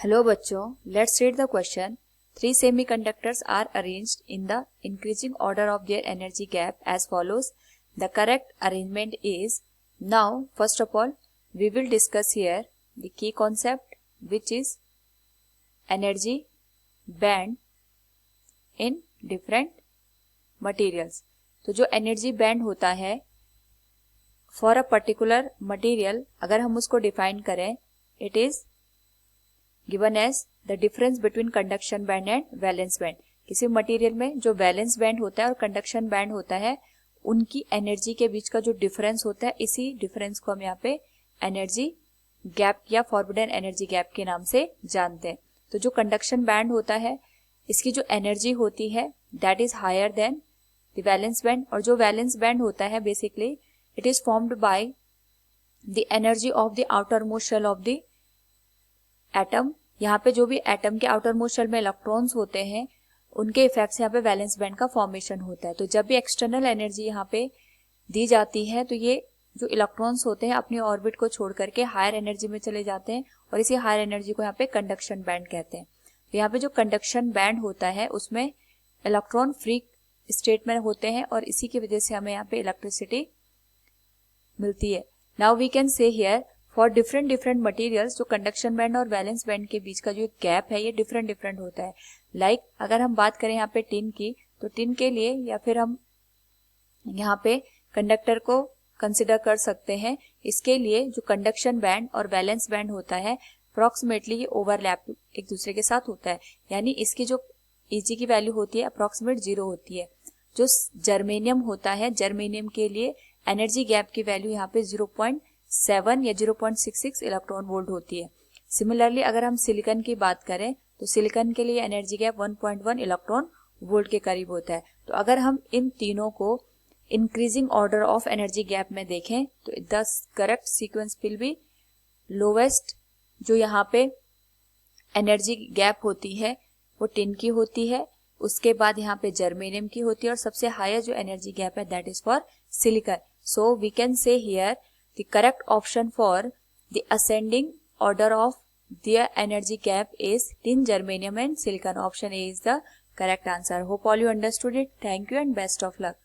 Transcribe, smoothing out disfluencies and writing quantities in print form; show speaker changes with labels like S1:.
S1: Hello बच्चों, let's read the question. Three semiconductors are arranged in the increasing order of their energy gap as follows. The correct arrangement is. Now, first of all, we will discuss here the key concept, which is energy band in different materials. तो जो energy band होता है for a particular material, अगर हम उसको define करें, it is given as the difference between conduction band and valence band. किसी material में जो वैलेंस बैंड होता है और कंडक्शन बैंड होता है, उनकी एनर्जी के बीच का जो डिफरेंस होता है, इसी डिफरेंस को हम यहाँ पे एनर्जी गैप या फॉरबिडन एनर्जी गैप के नाम से जानते हैं. तो जो कंडक्शन बैंड होता है, इसकी जो एनर्जी होती है that is higher than the valence band. और जो वैलेंस बैंड होता है basically it is formed by the energy of the outermost shell of the atom. यहाँ पे जो भी एटम के आउटर मोस्ट शेल में इलेक्ट्रॉन्स होते हैं, उनके इफेक्ट से यहाँ पे वैलेंस बैंड का फॉर्मेशन होता है. तो जब भी एक्सटर्नल एनर्जी यहाँ पे दी जाती है, तो ये जो इलेक्ट्रॉन्स होते हैं अपनी ऑर्बिट को छोड़ करके हायर एनर्जी में चले जाते हैं, और इसी हायर एनर्जी को यहाँ पे कंडक्शन बैंड कहते हैं. तो यहाँ पे जो कंडक्शन बैंड होता है उसमें इलेक्ट्रॉन फ्री स्टेट में होते हैं, और इसी की वजह से हमें यहाँ पे इलेक्ट्रिसिटी मिलती है. Now we can say here for different materials, जो कंडक्शन बैंड और वैलेंस बैंड के बीच का जो गैप है ये डिफरेंट होता है. लाइक अगर हम बात करें यहाँ पे टिन की, तो टिन के लिए या फिर हम यहाँ पे कंडक्टर को कंसिडर कर सकते हैं. इसके लिए जो कंडक्शन बैंड और वैलेंस बैंड होता है अप्रोक्सीमेटली ये ओवरलैप एक दूसरे के साथ होता है, यानी इसकी जो Eg की वैल्यू होती है अप्रोक्सीमेट 0 होती है. जो जर्मेनियम होता है, जर्मेनियम के लिए एनर्जी गैप की वैल्यू यहाँ पे 0.7 या 0.66 इलेक्ट्रॉन वोल्ट होती है. सिमिलरली अगर हम सिलिकॉन की बात करें, तो सिलिकॉन के लिए एनर्जी गैप 1.1 इलेक्ट्रॉन वोल्ट के करीब होता है. तो अगर हम इन तीनों को increasing order of energy gap में देखें, तो the correct sequence will be lowest जो यहाँ पे एनर्जी गैप होती है वो टिन की होती है, उसके बाद यहाँ पे जर्मेनियम की होती है, और सबसे हायर जो एनर्जी गैप है that is for silicon. So we can say here the correct option for the ascending order of their energy gap is tin, germanium and silicon. Option A is the correct answer. Hope all you understood it. Thank you and best of luck.